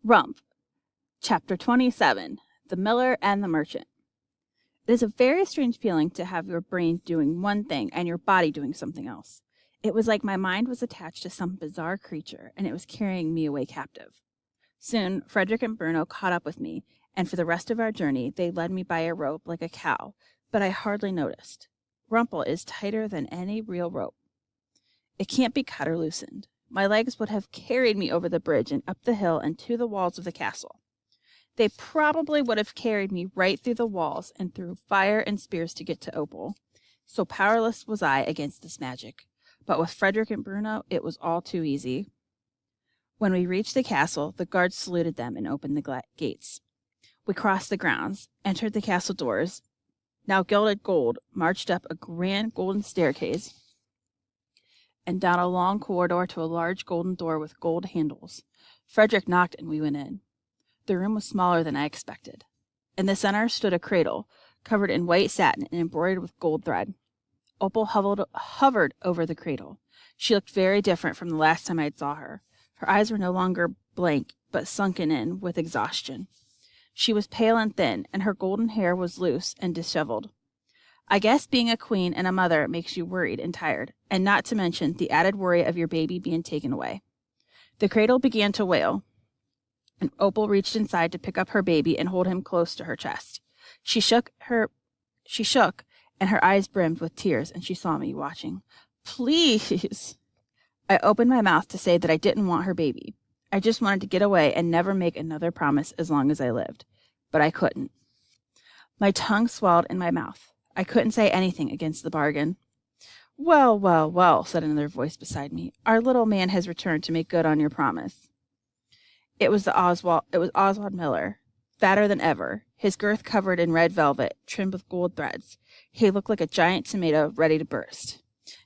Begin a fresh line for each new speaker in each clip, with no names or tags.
Rump Chapter 27, The Miller and the Merchant. It is a very strange feeling to have your brain doing one thing and your body doing something else. It was like my mind was attached to some bizarre creature, and it was carrying me away captive. Soon, Frederick and Bruno caught up with me, and for the rest of our journey, they led me by a rope like a cow, but I hardly noticed. Rumple is tighter than any real rope. It can't be cut or loosened. My legs would have carried me over the bridge and up the hill and to the walls of the castle. They probably would have carried me right through the walls and through fire and spears to get to Opal. So powerless was I against this magic. But with Frederick and Bruno, it was all too easy. When we reached the castle, the guards saluted them and opened the gates. We crossed the grounds, entered the castle doors, now gilded gold, marched up a grand golden staircase, and down a long corridor to a large golden door with gold handles. Frederick knocked and we went in. The room was smaller than I expected. In the center stood a cradle, covered in white satin and embroidered with gold thread. Opal hovered over the cradle. She looked very different from the last time I saw her. Her eyes were no longer blank, but sunken in with exhaustion. She was pale and thin, and her golden hair was loose and disheveled. I guess being a queen and a mother makes you worried and tired, and not to mention the added worry of your baby being taken away. The cradle began to wail, and Opal reached inside to pick up her baby and hold him close to her chest. She shook, and her eyes brimmed with tears, and she saw me watching. "Please!" I opened my mouth to say that I didn't want her baby. I just wanted to get away and never make another promise as long as I lived. But I couldn't. My tongue swelled in my mouth. I couldn't say anything against the bargain. "Well, well, well," said another voice beside me. "Our little man has returned to make good on your promise." It was Oswald Miller, fatter than ever, his girth covered in red velvet, trimmed with gold threads. He looked like a giant tomato ready to burst.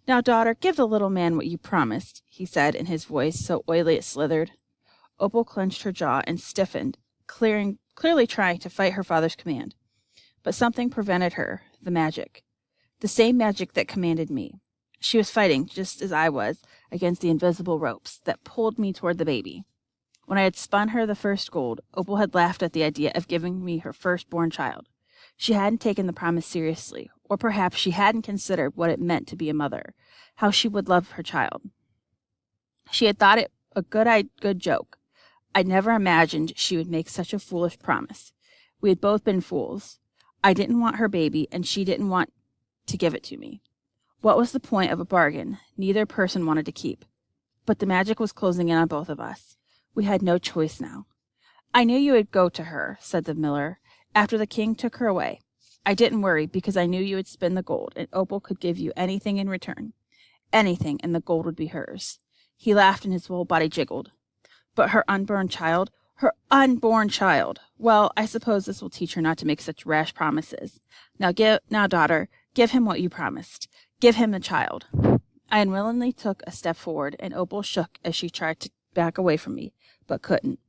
"Now, daughter, give the little man what you promised," he said in his voice so oily it slithered. Opal clenched her jaw and stiffened, clearly trying to fight her father's command. But something prevented her, the magic. The same magic that commanded me. She was fighting, just as I was, against the invisible ropes that pulled me toward the baby. When I had spun her the first gold, Opal had laughed at the idea of giving me her firstborn child. She hadn't taken the promise seriously, or perhaps she hadn't considered what it meant to be a mother, how she would love her child. She had thought it a good joke. I never imagined she would make such a foolish promise. We had both been fools. I didn't want her baby, and she didn't want to give it to me. What was the point of a bargain neither person wanted to keep? But the magic was closing in on both of us. We had no choice now. "I knew you would go to her," said the miller, "after the king took her away. I didn't worry, because I knew you would spin the gold, and Opal could give you anything in return. Anything, and the gold would be hers." He laughed and his whole body jiggled. "But her unborn child? Her unborn child! Well, I suppose this will teach her not to make such rash promises. Now, daughter, give him what you promised. Give him the child." I unwillingly took a step forward, and Opal shook as she tried to back away from me, but couldn't.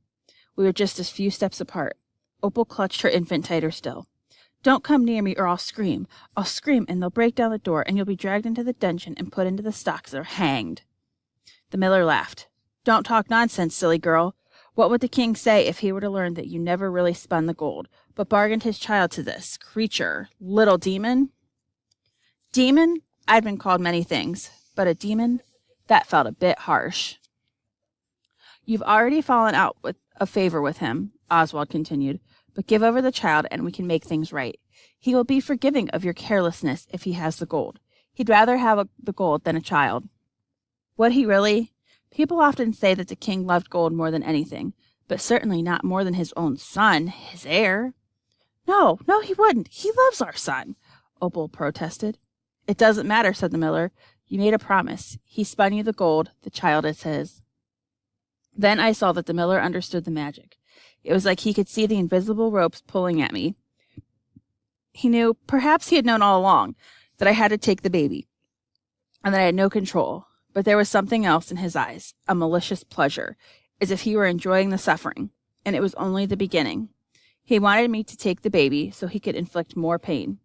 We were just a few steps apart. Opal clutched her infant tighter still. "Don't come near me or I'll scream. I'll scream and they'll break down the door and you'll be dragged into the dungeon and put into the stocks or hanged." The miller laughed. "Don't talk nonsense, silly girl. What would the king say if he were to learn that you never really spun the gold, but bargained his child to this creature, little demon?" Demon? I'd been called many things, but a demon? That felt a bit harsh. "You've already fallen out of favor with him," Oswald continued, "but give over the child and we can make things right. He will be forgiving of your carelessness if he has the gold. He'd rather have the gold than a child." Would he really? People often say that the king loved gold more than anything, but certainly not more than his own son, his heir. No, he wouldn't. He loves our son," Opal protested. "It doesn't matter," said the miller. "You made a promise. He spun you the gold. The child is his." Then I saw that the miller understood the magic. It was like he could see the invisible ropes pulling at me. He knew, perhaps he had known all along, that I had to take the baby, and that I had no control. But there was something else in his eyes, a malicious pleasure, as if he were enjoying the suffering, and it was only the beginning. He wanted me to take the baby so he could inflict more pain.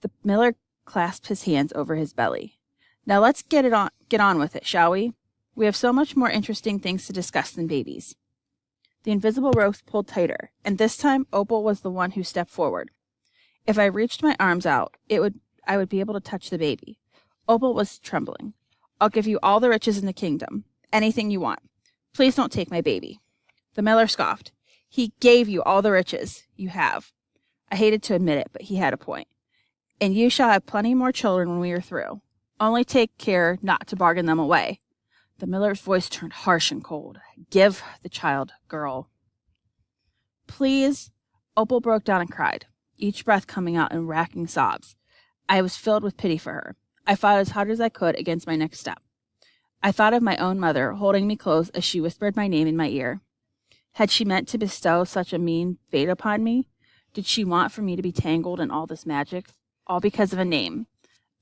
The miller clasped his hands over his belly. "Now let's get on with it, shall we? We have so much more interesting things to discuss than babies." The invisible ropes pulled tighter, and this time Opal was the one who stepped forward. If I reached my arms out, I would be able to touch the baby. Opal was trembling. I'll give you all the riches in the kingdom. Anything you want. Please don't take my baby. The miller scoffed. He gave you all the riches you have. I hated to admit it, but he had a point. And you shall have plenty more children when we are through. Only take care not to bargain them away. The miller's voice turned harsh and cold. Give the child, girl. Please. Opal broke down and cried, each breath coming out in racking sobs. I was filled with pity for her. I fought as hard as I could against my next step. I thought of my own mother, holding me close as she whispered my name in my ear. Had she meant to bestow such a mean fate upon me? Did she want for me to be tangled in all this magic? All because of a name.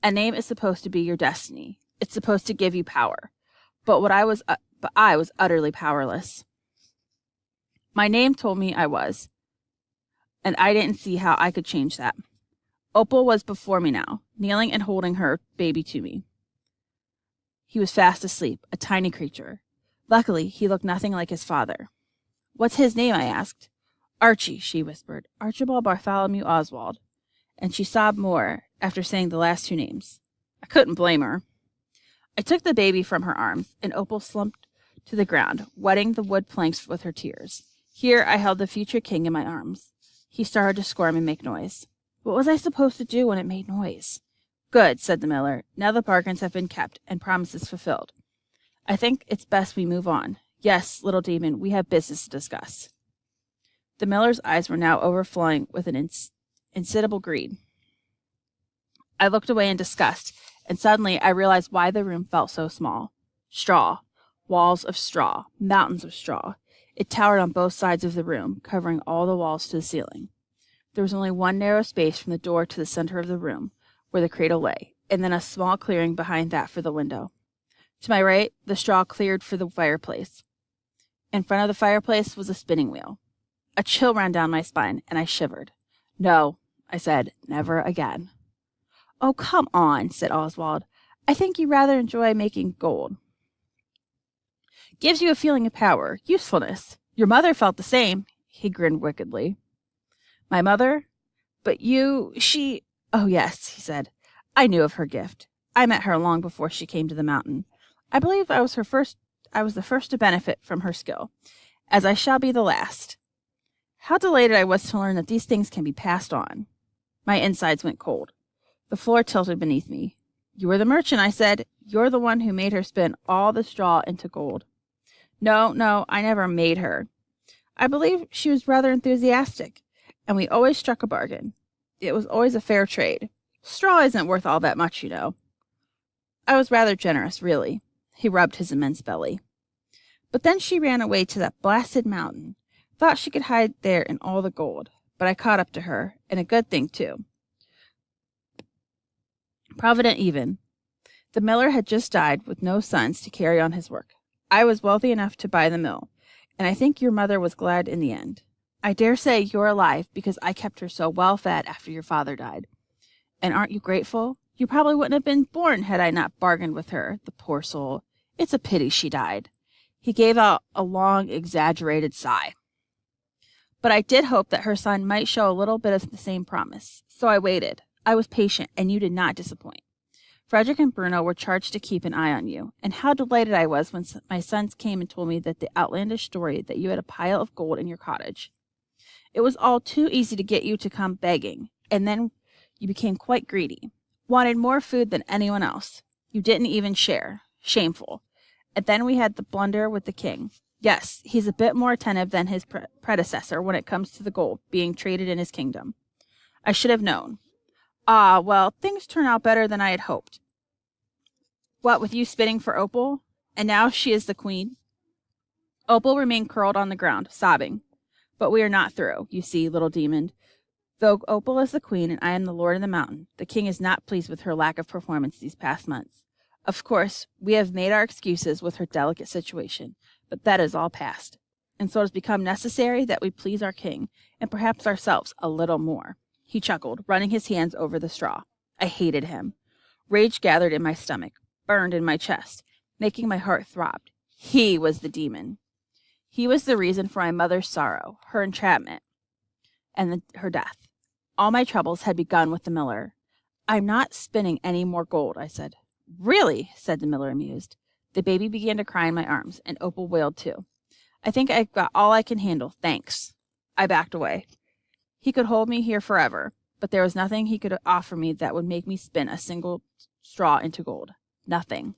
A name is supposed to be your destiny. It's supposed to give you power. But I was utterly powerless. My name told me I was, and I didn't see how I could change that. Opal was before me now, kneeling and holding her baby to me. He was fast asleep, a tiny creature. Luckily, he looked nothing like his father. What's his name? I asked. Archie, she whispered. Archibald Bartholomew Oswald. And she sobbed more after saying the last two names. I couldn't blame her. I took the baby from her arms, and Opal slumped to the ground, wetting the wood planks with her tears. Here I held the future king in my arms. He started to squirm and make noise. What was I supposed to do when it made noise? Good, said the miller. Now the bargains have been kept and promises fulfilled. I think it's best we move on. Yes, little demon, we have business to discuss. The miller's eyes were now overflowing with an insatiable greed. I looked away in disgust, and suddenly I realized why the room felt so small. Straw. Walls of straw. Mountains of straw. It towered on both sides of the room, covering all the walls to the ceiling. There was only one narrow space from the door to the center of the room, where the cradle lay, and then a small clearing behind that for the window. To my right, the straw cleared for the fireplace. In front of the fireplace was a spinning wheel. A chill ran down my spine, and I shivered. No, I said, never again. Oh, come on, said Oswald. I think you rather enjoy making gold. Gives you a feeling of power, usefulness. Your mother felt the same. He grinned wickedly. My mother? But she... Oh, yes, he said. I knew of her gift. I met her long before she came to the mountain. I believe I was the first to benefit from her skill, as I shall be the last. How delighted I was to learn that these things can be passed on. My insides went cold. The floor tilted beneath me. You are the merchant, I said. You're the one who made her spin all the straw into gold. No, I never made her. I believe she was rather enthusiastic, and we always struck a bargain. It was always a fair trade. Straw isn't worth all that much, you know. I was rather generous, really. He rubbed his immense belly. But then she ran away to that blasted mountain. Thought she could hide there in all the gold. But I caught up to her, and a good thing, too. Provident even. The miller had just died with no sons to carry on his work. I was wealthy enough to buy the mill, and I think your mother was glad in the end. I dare say you're alive because I kept her so well fed after your father died. And aren't you grateful? You probably wouldn't have been born had I not bargained with her, the poor soul. It's a pity she died. He gave out a long, exaggerated sigh. But I did hope that her son might show a little bit of the same promise. So I waited. I was patient, and you did not disappoint. Frederick and Bruno were charged to keep an eye on you, and how delighted I was when my sons came and told me that the outlandish story that you had a pile of gold in your cottage. It was all too easy to get you to come begging, and then you became quite greedy. Wanted more food than anyone else. You didn't even share. Shameful. And then we had the blunder with the king. Yes, he's a bit more attentive than his predecessor when it comes to the gold being traded in his kingdom. I should have known. Ah, well, things turn out better than I had hoped. What, with you spitting for Opal? And now she is the queen? Opal remained curled on the ground, sobbing. But we are not through, you see, little demon. Though Opal is the queen and I am the lord of the mountain, the king is not pleased with her lack of performance these past months. Of course, we have made our excuses with her delicate situation, but that is all past. And so it has become necessary that we please our king, and perhaps ourselves a little more. He chuckled, running his hands over the straw. I hated him. Rage gathered in my stomach, burned in my chest, making my heart throb. He was the demon. He was the reason for my mother's sorrow, her entrapment, and her death. All my troubles had begun with the miller. I'm not spinning any more gold, I said. Really? Said the miller, amused. The baby began to cry in my arms, and Opal wailed too. I think I've got all I can handle, thanks. I backed away. He could hold me here forever, but there was nothing he could offer me that would make me spin a single straw into gold. Nothing.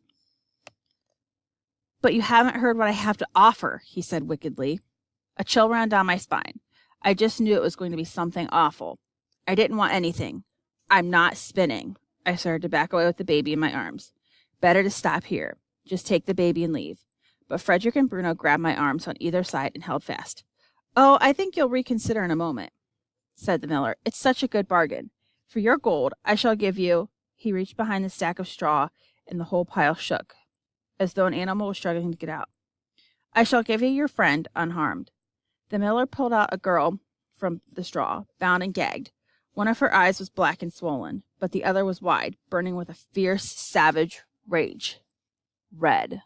But you haven't heard what I have to offer, he said wickedly. A chill ran down my spine. I just knew it was going to be something awful. I didn't want anything. I'm not spinning. I started to back away with the baby in my arms. Better to stop here. Just take the baby and leave. But Frederick and Bruno grabbed my arms on either side and held fast. Oh, I think you'll reconsider in a moment, said the miller. It's such a good bargain. For your gold, I shall give you... He reached behind the stack of straw, and the whole pile shook, as though an animal was struggling to get out. I shall give you your friend unharmed. The miller pulled out a girl from the straw, bound and gagged. One of her eyes was black and swollen, but the other was wide, burning with a fierce, savage rage. Red.